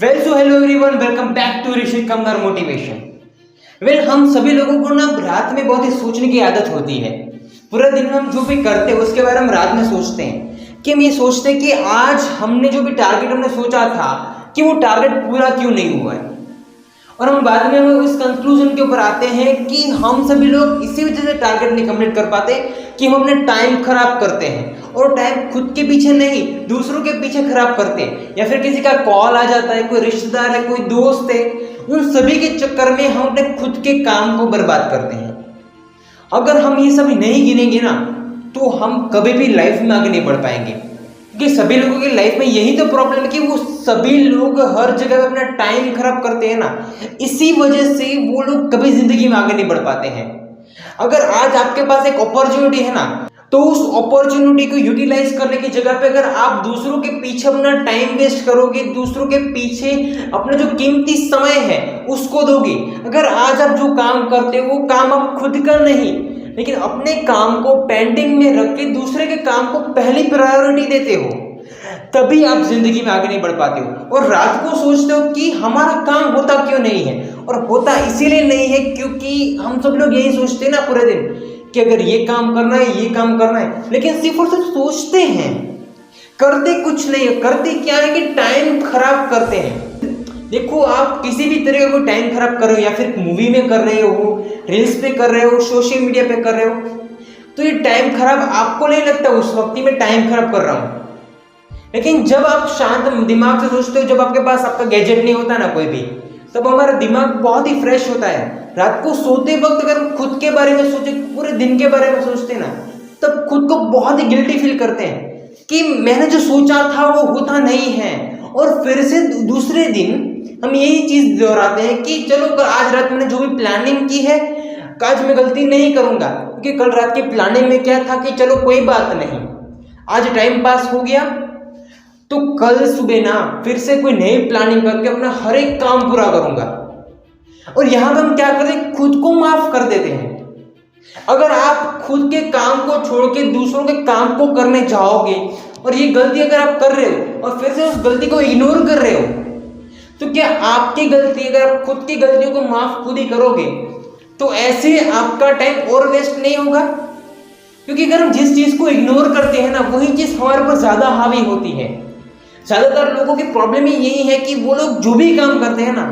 So hello everyone, welcome back to Rishi Kamar motivation. हम सभी लोगों को ना रात में बहुत ही सोचने की आदत होती है। पूरा दिन हम जो भी करते हैं उसके बारे में रात में सोचते हैं कि हम ये सोचते हैं कि आज हमने जो भी टारगेट हमने सोचा था कि वो टारगेट पूरा क्यों नहीं हुआ है। और हम बाद में उस कंक्लूजन के ऊपर आते हैं कि हम सभी लोग इसी वजह से टारगेट नहीं कंप्लीट कर पाते कि हम अपने टाइम खराब करते हैं, और टाइम खुद के पीछे नहीं दूसरों के पीछे खराब करते हैं। या फिर किसी का कॉल आ जाता है, कोई रिश्तेदार है, कोई दोस्त है, उन सभी के चक्कर में हम अपने खुद के काम को बर्बाद करते हैं। अगर हम ये सभी नहीं गिनेंगे ना तो हम कभी भी लाइफ में आगे नहीं बढ़ पाएंगे, क्योंकि सभी लोगों की लाइफ में यही तो प्रॉब्लम है कि वो सभी लोग हर जगह अपना टाइम खराब करते हैं ना। इसी वजह से वो लोग कभी जिंदगी में आगे नहीं बढ़ पाते हैं। अगर आज आपके पास एक अपॉर्चुनिटी है ना, तो उस अपॉर्चुनिटी को यूटिलाइज करने की जगह पे अगर आप दूसरों के पीछे अपना टाइम वेस्ट करोगे, दूसरों के पीछे अपना जो कीमती समय है उसको दोगे, अगर आज आप जो काम करते हो वो काम आप खुद का नहीं लेकिन अपने काम को पेंडिंग में रख के दूसरे के काम को पहली प्रायोरिटी देते हो, तभी आप जिंदगी में आगे नहीं बढ़ पाते हो। और रात को सोचते हो कि हमारा काम होता क्यों नहीं है, और होता इसीलिए नहीं है क्योंकि हम सब लोग यही सोचते हैं ना पूरे दिन कि अगर ये काम करना है, ये काम करना है, लेकिन सिर्फ और सिर्फ सोचते हैं, करते कुछ नहीं है। करते क्या है कि टाइम खराब करते हैं। देखो, आप किसी भी तरह का टाइम खराब कर रहे हो, या फिर मूवी में कर रहे हो, रील्स पे कर रहे हो, सोशल मीडिया पे कर रहे हो, तो ये टाइम खराब आपको नहीं लगता उस वक्त में टाइम खराब कर रहा हूं। लेकिन जब आप शांत दिमाग से सोचते हो, जब आपके पास आपका गैजेट नहीं होता ना कोई भी, तब हमारा दिमाग बहुत ही फ्रेश होता है। रात को सोते वक्त अगर खुद के बारे में सोचे, पूरे दिन के बारे में सोचते ना, तब खुद को बहुत ही गिल्टी फील करते हैं कि मैंने जो सोचा था वो होता नहीं है। और फिर से दूसरे दिन हम यही चीज दोहराते हैं कि चलो आज रात मैंने जो भी प्लानिंग की है, आज मैं गलती नहीं करूंगा, क्योंकि कल रात की प्लानिंग में क्या था कि चलो कोई बात नहीं, आज टाइम पास हो गया, तो कल सुबह ना फिर से कोई नई प्लानिंग करके अपना हर एक काम पूरा करूंगा। और यहां पर हम क्या करते हैं, खुद को माफ कर देते हैं। अगर आप खुद के काम को छोड़ के दूसरों के काम को करने जाओगे, और ये गलती अगर आप कर रहे हो और फिर से उस गलती को इग्नोर कर रहे हो, तो क्या आपकी गलती, अगर आप खुद की गलतियों को माफ खुद ही करोगे तो ऐसे आपका टाइम और वेस्ट नहीं होगा। क्योंकि अगर हम जिस चीज को इग्नोर करते हैं ना, वही चीज हमारे ऊपर ज्यादा हावी होती है। ज्यादातर लोगों की प्रॉब्लम ही यही है कि वो लोग जो भी काम करते हैं ना,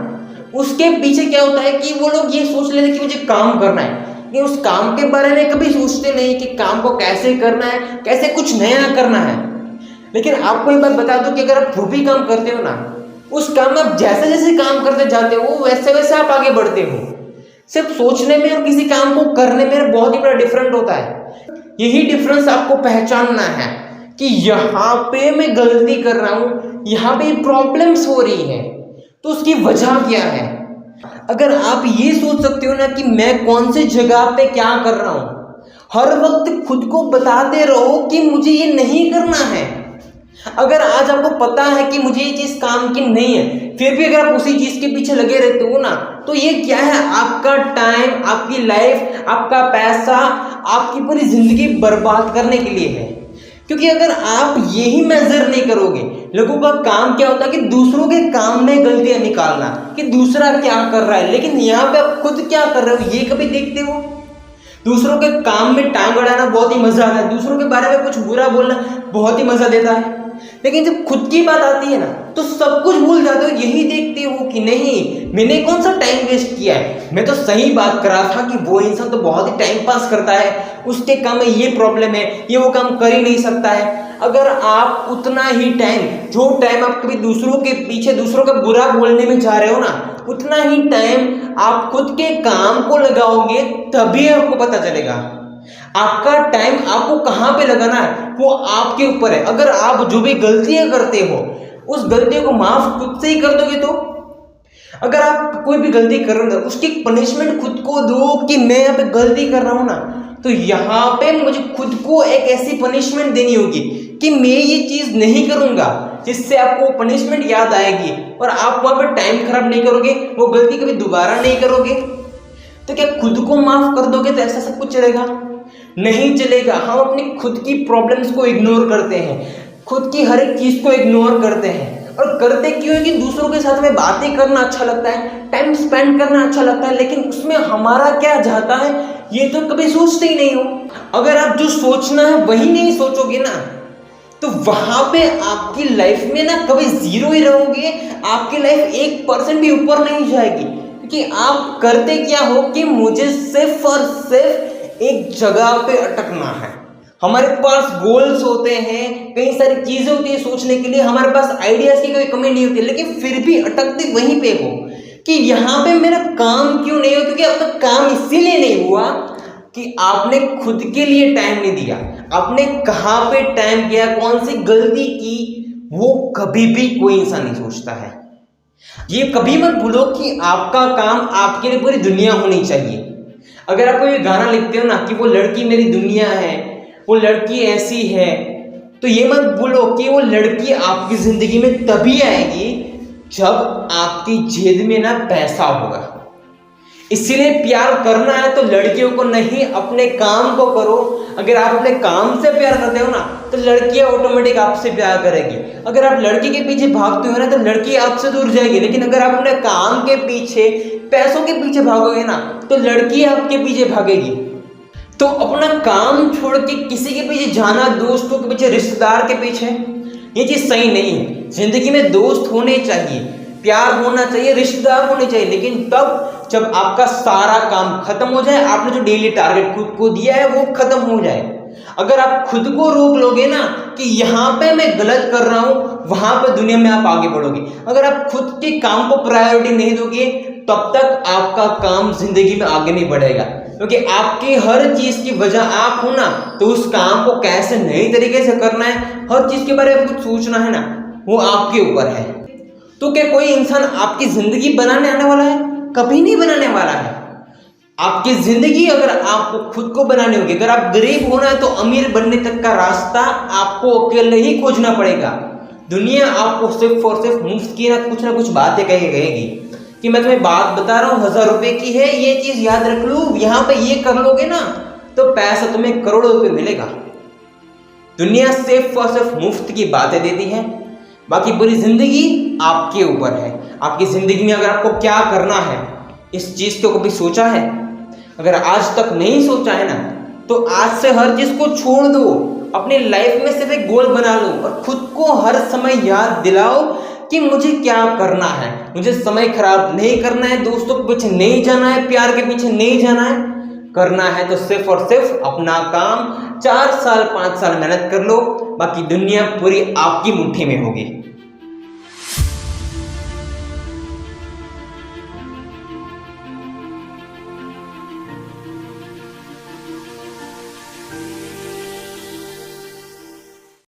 उसके पीछे क्या होता है कि वो लोग ये सोच लेते हैं कि मुझे काम करना है, कि उस काम के बारे में कभी सोचते नहीं कि काम को कैसे करना है, कैसे कुछ नया करना है। लेकिन आपको एक बात बता दूं कि अगर आप जो भी काम करते हो ना, उस काम में आप जैसे जैसे काम करते जाते हो वैसे वैसे आप आगे बढ़ते हो। सिर्फ सोचने में और किसी काम को करने में बहुत ही बड़ा डिफरेंट होता है। यही डिफरेंस आपको पहचानना है कि यहाँ पे मैं गलती कर रहा हूं, यहाँ पे प्रॉब्लम्स हो रही है, तो उसकी वजह क्या है। अगर आप ये सोच सकते हो ना कि मैं कौन सी जगह पे क्या कर रहा हूं, हर वक्त खुद को बताते रहो कि मुझे ये नहीं करना है। अगर आज आपको पता है कि मुझे ये चीज काम की नहीं है, फिर भी अगर आप उसी चीज के पीछे लगे रहते हो ना, तो ये क्या है, आपका टाइम, आपकी लाइफ, आपका पैसा, आपकी पूरी जिंदगी बर्बाद करने के लिए है। क्योंकि अगर आप यही मेजर नहीं करोगे, लोगों का काम क्या होता है कि दूसरों के काम में गलतियां निकालना कि दूसरा क्या कर रहा है, लेकिन यहाँ पे आप खुद क्या कर रहे हो ये कभी देखते हो। दूसरों के काम में टांग अड़ाना बहुत ही मजा आता है, दूसरों के बारे में कुछ बुरा बोलना बहुत ही मजा देता है, लेकिन जब खुद की बात आती है ना तो सब कुछ भूल जाते हो। यही देखते हो कि नहीं, मैंने कौन सा टाइम वेस्ट किया है, मैं तो सही बात कर रहा था कि वो इंसान तो बहुत ही टाइम पास करता है, उसके काम में ये प्रॉब्लम है, ये वो काम कर ही नहीं सकता है। अगर आप उतना ही टाइम, जो टाइम आप कभी दूसरों के पीछे दूसरों का बुरा बोलने में जा रहे हो ना, उतना ही टाइम आप खुद के काम को लगाओगे, तभी आपको पता चलेगा आपका टाइम आपको कहां पे लगाना है, वो आपके ऊपर है। अगर आप जो भी गलतियां करते हो उस गलतियों को माफ खुद से ही कर दोगे, तो अगर आप कोई भी गलती कर रहे हो उसकी पनिशमेंट खुद को दो कि मैं यहाँ पे गलती कर रहा हूं ना, तो यहाँ पे मुझे खुद को एक ऐसी पनिशमेंट देनी होगी कि मैं ये चीज नहीं करूंगा, जिससे आपको पनिशमेंट याद आएगी और आप वहां पर टाइम खराब नहीं करोगे, वो गलती कभी दोबारा नहीं करोगे। तो क्या खुद को माफ कर दोगे तो ऐसा सब कुछ चलेगा? नहीं चलेगा। हम अपनी खुद की प्रॉब्लम्स को इग्नोर करते हैं, खुद की हर एक चीज को इग्नोर करते हैं, और करते क्यों है कि दूसरों के साथ में बातें करना अच्छा लगता है, टाइम स्पेंड करना अच्छा लगता है, लेकिन उसमें हमारा क्या जाता है ये तो कभी सोचते ही नहीं हो। अगर आप जो सोचना है वही नहीं सोचोगे ना, तो वहां पे आपकी लाइफ में ना कभी जीरो ही रहोगे, आपकी लाइफ 1% भी ऊपर नहीं जाएगी। क्योंकि आप करते क्या हो कि मुझे सिर्फ और सिर्फ एक जगह पे अटकना है। हमारे पास गोल्स होते हैं, कई सारी चीजें होती है सोचने के लिए, हमारे पास आइडियाज की कोई कमी नहीं होती, लेकिन फिर भी अटकते वहीं पे हो कि यहाँ पे मेरा काम क्यों नहीं हो। क्योंकि आपका काम इसीलिए नहीं हुआ कि आपने खुद के लिए टाइम नहीं दिया, आपने कहाँ पे टाइम किया, कौन सी गलती की, वो कभी भी कोई इंसान नहीं सोचता है। ये कभी मत भूलो कि आपका काम आपके लिए पूरी दुनिया होनी चाहिए। अगर आप कोई गाना लिखते हो ना कि वो लड़की मेरी दुनिया है, वो लड़की ऐसी है, तो ये मत भूलो कि वो लड़की आपकी जिंदगी में तभी आएगी जब आपकी जेब में ना पैसा होगा। इसीलिए प्यार करना है तो लड़कियों को नहीं, अपने काम को करो। अगर आप अपने काम से प्यार करते हो ना तो लड़कियां ऑटोमेटिक आपसे प्यार करेगी। अगर आप लड़की के पीछे भागते हो ना तो लड़की आपसे दूर जाएगी, लेकिन अगर आप अपने काम के पीछे, पैसों के पीछे भागोगे ना तो लड़की आपके पीछे भागेगी। तो अपना काम छोड़ के किसी के पीछे जाना, दोस्तों के पीछे, रिश्तेदार के पीछे, ये चीज सही नहीं है। जिंदगी में दोस्त होने चाहिए, प्यार होना चाहिए, रिश्तेदार होने चाहिए, लेकिन तब जब आपका सारा काम खत्म हो जाए, आपने जो डेली टारगेट खुद को दिया है वो खत्म हो जाए। अगर आप खुद को रोक लोगे ना कि यहाँ पे मैं गलत कर रहा हूं, वहां पे दुनिया में आप आगे बढ़ोगे। अगर आप खुद के काम को प्रायोरिटी नहीं दोगे तब तक आपका काम जिंदगी में आगे नहीं बढ़ेगा। क्योंकि आपकी हर चीज की वजह आप हो ना, तो उस काम को कैसे नई तरीके से करना है, हर चीज के बारे में कुछ सोचना है ना, वो आपके ऊपर है। तो क्या कोई इंसान आपकी जिंदगी बनाने आने वाला है? कभी नहीं बनाने वाला है। आपकी जिंदगी अगर आपको खुद को बनानी होगी, अगर आप गरीब होना है तो अमीर बनने तक का रास्ता आपको अकेले ही खोजना पड़ेगा। दुनिया आपको सिर्फ और सिर्फ मुफ्त की ना कुछ बातें कहेगी कि मैं तुम्हें बात बता रहा हूँ, 1000 रुपए की है, ये चीज याद रख लो, यहाँ पे ये कर लोगे ना तो पैसा तुम्हें करोड़ों रुपए मिलेगा। दुनिया सिर्फ और सिर्फ मुफ्त की बातें देती है, बाकी पूरी जिंदगी आपके ऊपर है। आपकी जिंदगी में अगर आपको क्या करना है, इस चीज को कभी सोचा है? अगर आज तक नहीं सोचा है ना तो आज से हर चीज को छोड़ दो, अपनी लाइफ में सिर्फ एक गोल बना लो और खुद को हर समय याद दिलाओ कि मुझे क्या करना है। मुझे समय खराब नहीं करना है, दोस्तों के पीछे नहीं जाना है, प्यार के पीछे नहीं जाना है। करना है तो सिर्फ और सिर्फ अपना काम 4 साल 5 साल मेहनत कर लो, बाकी दुनिया पूरी आपकी मुट्ठी में होगी।